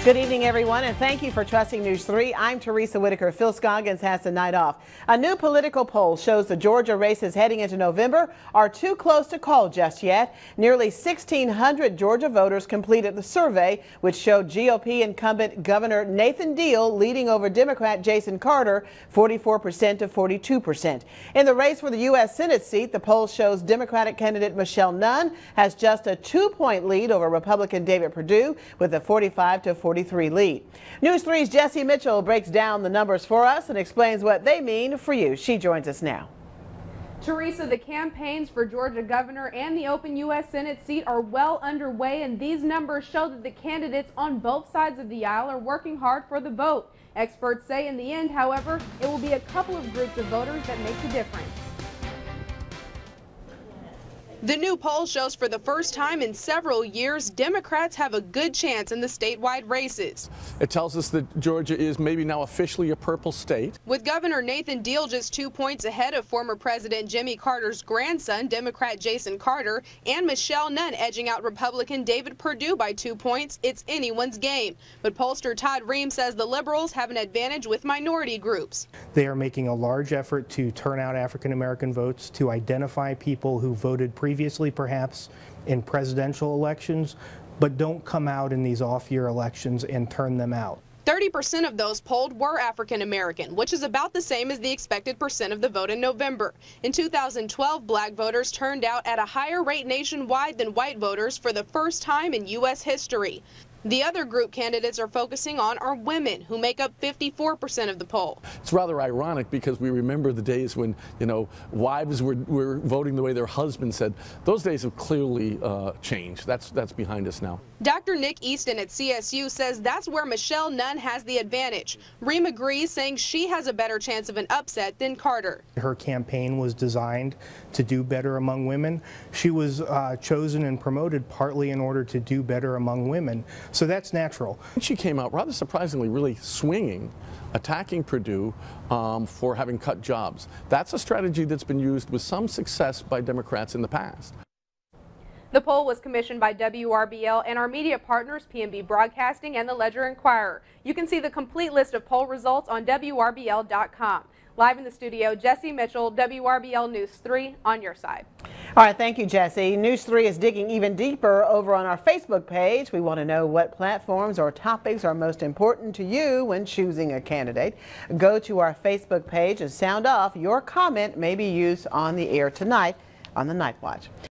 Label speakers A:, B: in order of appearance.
A: Good evening, everyone, and thank you for trusting News 3. I'm Teresa Whitaker. Phil Scoggins has the night off. A new political poll shows the Georgia races heading into November are too close to call just yet. Nearly 1,600 Georgia voters completed the survey, which showed GOP incumbent Governor Nathan Deal leading over Democrat Jason Carter 44% to 42%. In the race for the U.S. Senate seat, the poll shows Democratic candidate Michelle Nunn has just a 2-point lead over Republican David Perdue with a 45 to 43 lead. News 3's Jessie Mitchell breaks down the numbers for us and explains what they mean for you. She joins us now.
B: Teresa, the campaigns for Georgia governor and the open U.S. Senate seat are well underway, and these numbers show that the candidates on both sides of the aisle are working hard for the vote. Experts say in the end, however, it will be a couple of groups of voters that make the difference. The new poll shows for the first time in several years, Democrats have a good chance in the statewide races.
C: It tells us that Georgia is maybe now officially a purple state.
B: With Governor Nathan Deal just 2 points ahead of former President Jimmy Carter's grandson, Democrat Jason Carter, and Michelle Nunn edging out Republican David Perdue by 2 points, it's anyone's game. But pollster Todd Ream says the liberals have an advantage with minority groups.
D: They are making a large effort to turn out African-American votes, to identify people who voted previously perhaps in presidential elections, but don't come out in these off-year elections and turn them out.
B: 30% of those polled were African American, which is about the same as the expected percent of the vote in November. In 2012, black voters turned out at a higher rate nationwide than white voters for the first time in U.S. history. The other group candidates are focusing on are women, who make up 54% of the poll.
C: It's rather ironic because we remember the days when, wives were voting the way their husband said. Those days have clearly changed. That's behind us now.
B: Dr. Nick Easton at CSU says that's where Michelle Nunn has the advantage. Ream agrees, saying she has a better chance of an upset than Carter.
D: Her campaign was designed to do better among women. She was chosen and promoted partly in order to do better among women. So that's natural.
C: She came out rather surprisingly really swinging, attacking Perdue for having cut jobs. That's a strategy that's been used with some success by Democrats in the past.
B: The poll was commissioned by WRBL and our media partners, PNB Broadcasting and the Ledger-Inquirer. You can see the complete list of poll results on WRBL.com. Live in the studio, Jessie Mitchell, WRBL News 3, on your side.
A: All right, thank you, Jessie. News 3 is digging even deeper over on our Facebook page. We want to know what platforms or topics are most important to you when choosing a candidate. Go to our Facebook page and sound off. Your comment may be used on the air tonight on the Night Watch.